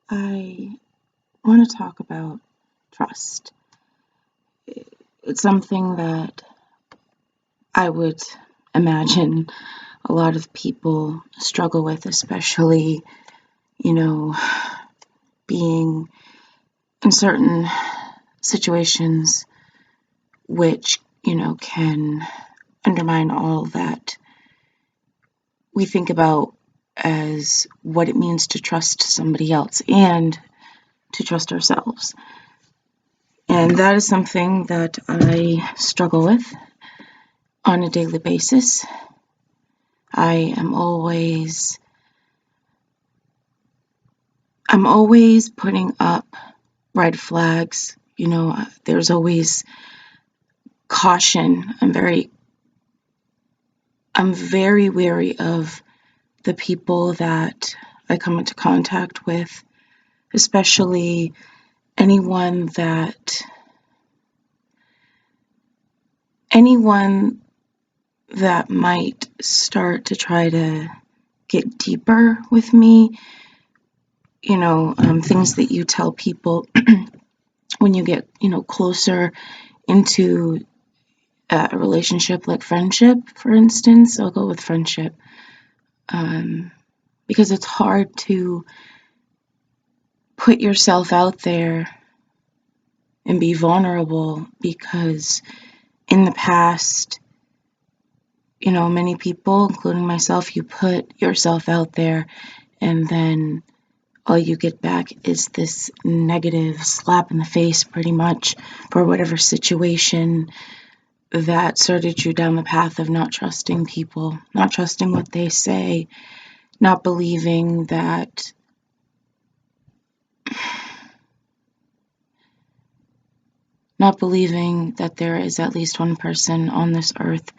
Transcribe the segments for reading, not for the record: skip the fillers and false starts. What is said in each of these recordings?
I want to talk about trust. It's something that I would imagine a lot of people struggle with, especially, you know, being in certain situations which, can undermine all that we think about as what it means to trust somebody else and to trust ourselves. And that is something that I struggle with on a daily basis. I'm always putting up red flags. There's always caution. I'm very wary of the people that I come into contact with, especially anyone that might start to try to get deeper with me. Things that you tell people when you get, closer into a relationship, like friendship, for instance. I'll go with friendship because it's hard to put yourself out there and be vulnerable because in the past, many people, including myself, you put yourself out there and then all you get back is this negative slap in the face, pretty much, for whatever situation that started you down the path of not trusting people, not trusting what they say, not believing that there is at least one person on this earth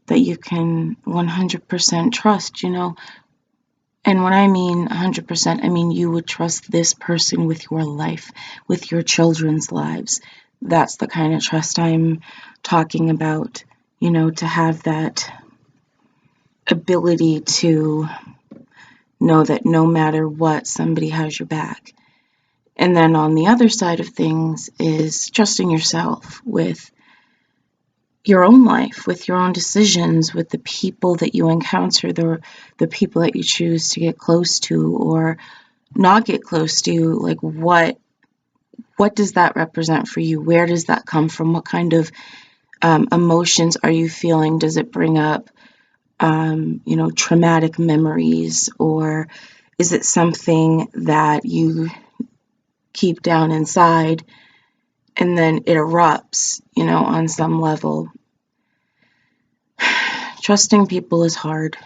that you can 100% trust, And when I mean 100%, I mean you would trust this person with your life, with your children's lives. That's the kind of trust I'm talking about, to have that ability to know that no matter what, somebody has your back. And then on the other side of things is trusting yourself with your own life, with your own decisions, with the people that you encounter, the people that you choose to get close to or not get close to. Like what does that represent for you? Where does that come from? What kind of emotions are you feeling? Does it bring up traumatic memories, or is it something that you keep down inside and then it erupts, on some level? Trusting people is hard,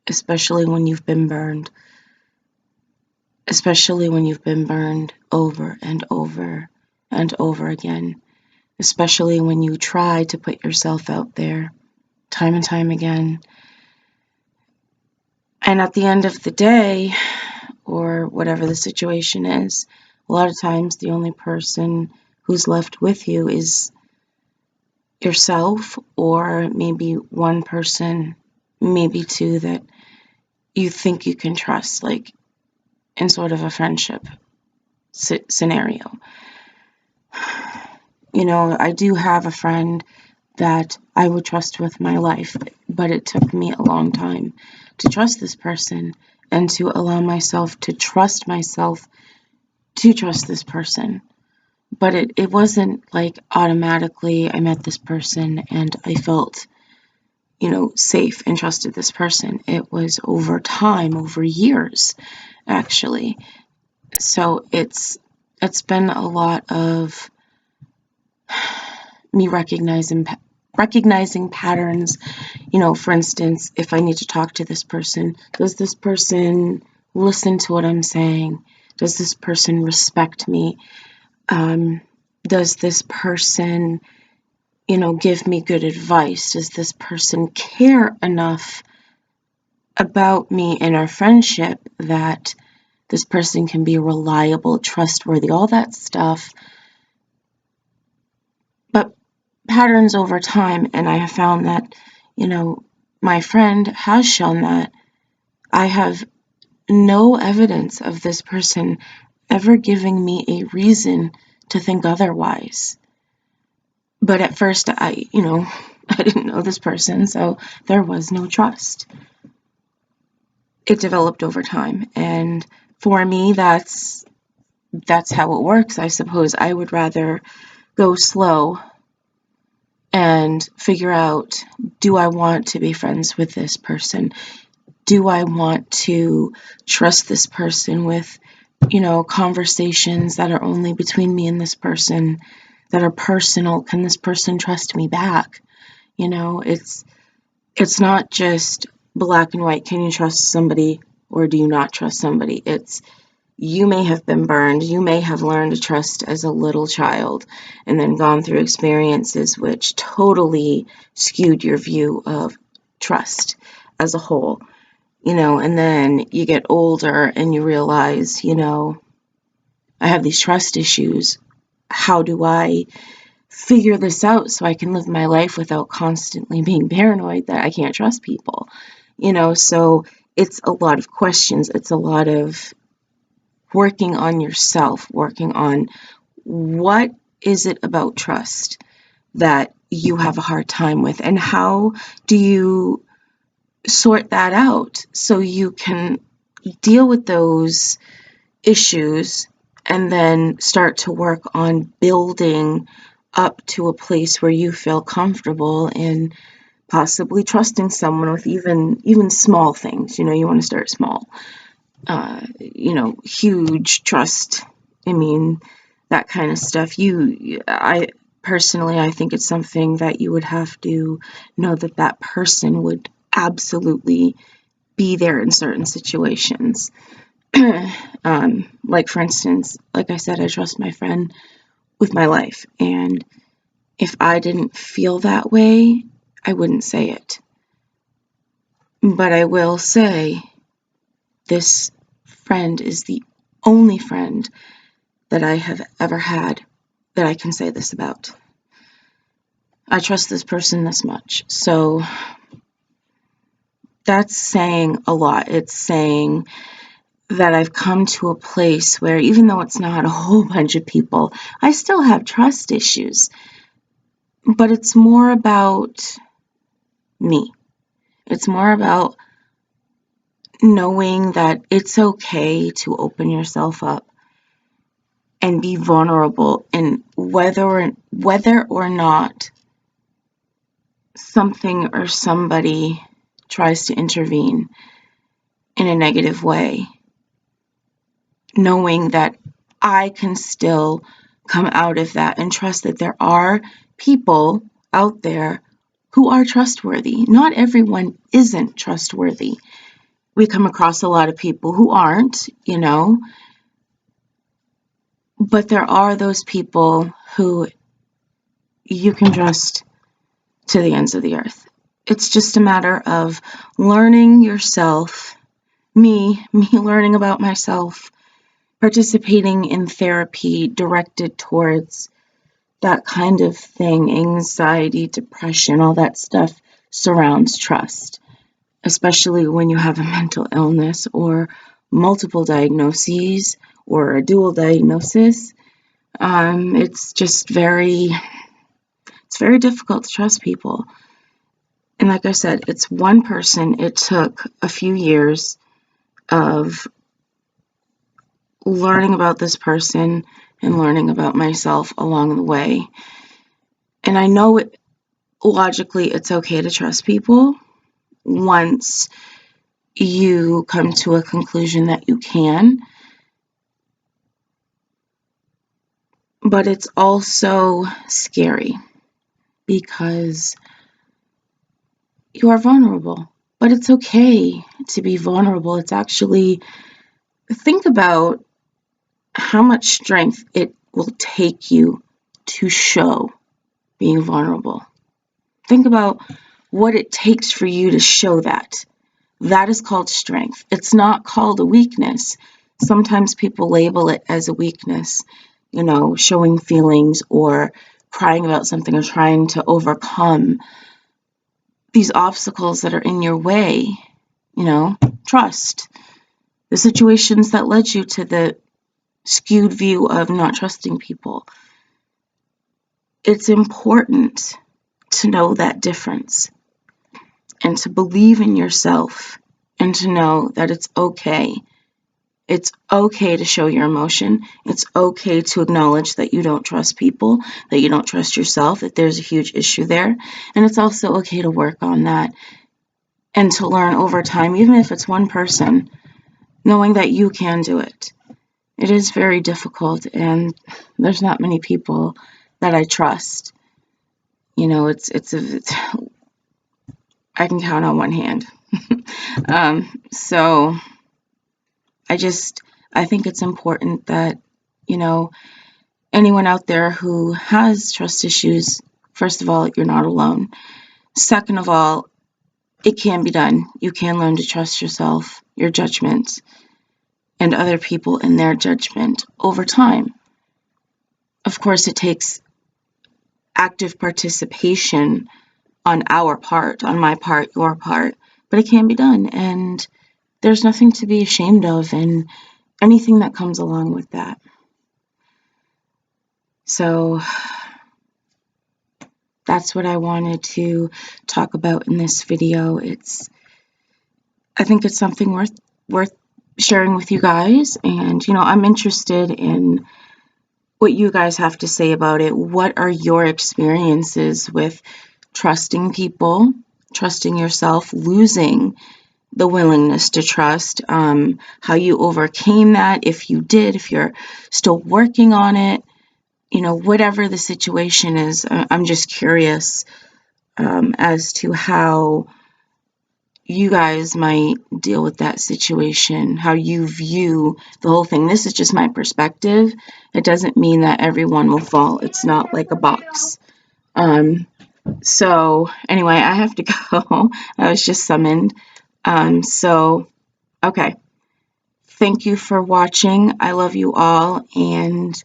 especially when you've been burned. Especially when you've been burned over and over and over again. Especially when you try to put yourself out there time and time again. And at the end of the day, or whatever the situation is, a lot of times the only person who's left with you is yourself, or maybe one person, maybe two, that you think you can trust, like in sort of a friendship scenario. I do have a friend that I would trust with my life, but it took me a long time to trust this person and to allow myself to trust this person. But it wasn't like automatically I met this person and I felt, safe and trusted this person. It was over time, over years, actually. So it's been a lot of me recognizing patterns. For instance, if I need to talk to this person, does this person listen to what I'm saying? Does this person respect me? Does this person, give me good advice? Does this person care enough about me and our friendship that this person can be reliable, trustworthy, all that stuff? But patterns over time, and I have found that, my friend has shown that I have no evidence of this person ever giving me a reason to think otherwise. But at first, I didn't know this person, so there was no trust. It developed over time, and for me, that's how it works. I suppose I would rather go slow and figure out, do I want to be friends with this person? Do I want to trust this person with, conversations that are only between me and this person, that are personal? Can this person trust me back? It's not just black and white. Can you trust somebody or do you not trust somebody? It's, you may have been burned. You may have learned to trust as a little child and then gone through experiences which totally skewed your view of trust as a whole. And then you get older and you realize, I have these trust issues. How do I figure this out so I can live my life without constantly being paranoid that I can't trust people? So it's a lot of questions. It's a lot of working on yourself, working on what is it about trust that you have a hard time with, and how do you sort that out so you can deal with those issues and then start to work on building up to a place where you feel comfortable in possibly trusting someone with even small things. You want to start small. Huge trust. I mean, that kind of stuff. I personally, I think it's something that you would have to know that person would absolutely be there in certain situations. Like, for instance, like I said, I trust my friend with my life. And if I didn't feel that way, I wouldn't say it. But I will say, this friend is the only friend that I have ever had that I can say this about. I trust this person this much. So that's saying a lot. It's saying that I've come to a place where, even though it's not a whole bunch of people, I still have trust issues. But it's more about me. It's more about knowing that it's okay to open yourself up and be vulnerable, and whether or not something or somebody tries to intervene in a negative way, knowing that I can still come out of that and trust that there are people out there who are trustworthy. Not everyone isn't trustworthy. We come across a lot of people who aren't, but there are those people who you can trust to the ends of the earth. It's just a matter of learning yourself, me learning about myself, participating in therapy directed towards that kind of thing. Anxiety, depression, all that stuff surrounds trust, especially when you have a mental illness or multiple diagnoses or a dual diagnosis. It's very difficult to trust people. And like I said, it's one person. It took a few years of learning about this person and learning about myself along the way. And I know logically it's okay to trust people once you come to a conclusion that you can. But it's also scary because you are vulnerable. But it's okay to be vulnerable. It's actually, think about how much strength it will take you to show being vulnerable. Think about what it takes for you to show that. That is called strength. It's not called a weakness. Sometimes people label it as a weakness, showing feelings or crying about something or trying to overcome these obstacles that are in your way. Trust. the situations that led you to the skewed view of not trusting people. It's important to know that difference and to believe in yourself and to know that it's okay. It's okay to show your emotion. It's okay to acknowledge that you don't trust people, that you don't trust yourself, that there's a huge issue there. And it's also okay to work on that and to learn over time, even if it's one person, knowing that you can do it. It is very difficult, and there's not many people that I trust. You know, I can count on one hand. So I think it's important that, you know, anyone out there who has trust issues, first of all, you're not alone. Second of all, it can be done. You can learn to trust yourself, your judgment, and other people in their judgment over time. Of course, it takes active participation on our part, on my part, your part, but it can be done, and there's nothing to be ashamed of and anything that comes along with that. So that's what I wanted to talk about in this video. I think it's something worth sharing with you guys, and I'm interested in what you guys have to say about it. What are your experiences with trusting people, trusting yourself, losing the willingness to trust, how you overcame that, if you did, if you're still working on it, whatever the situation is. I'm just curious as to how you guys might deal with that situation, how you view the whole thing. This is just my perspective. It doesn't mean that everyone will fall. It's not like a box. So anyway, I have to go. I was just summoned. Okay. Thank you for watching. I love you all, and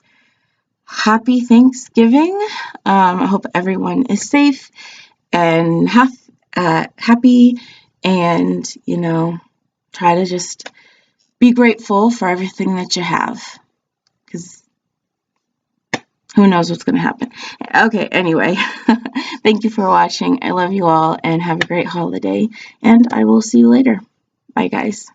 happy Thanksgiving. I hope everyone is safe and happy, and try to just be grateful for everything that you have, because who knows what's going to happen. Okay, anyway, thank you for watching. I love you all, and have a great holiday, and I will see you later. Bye, guys.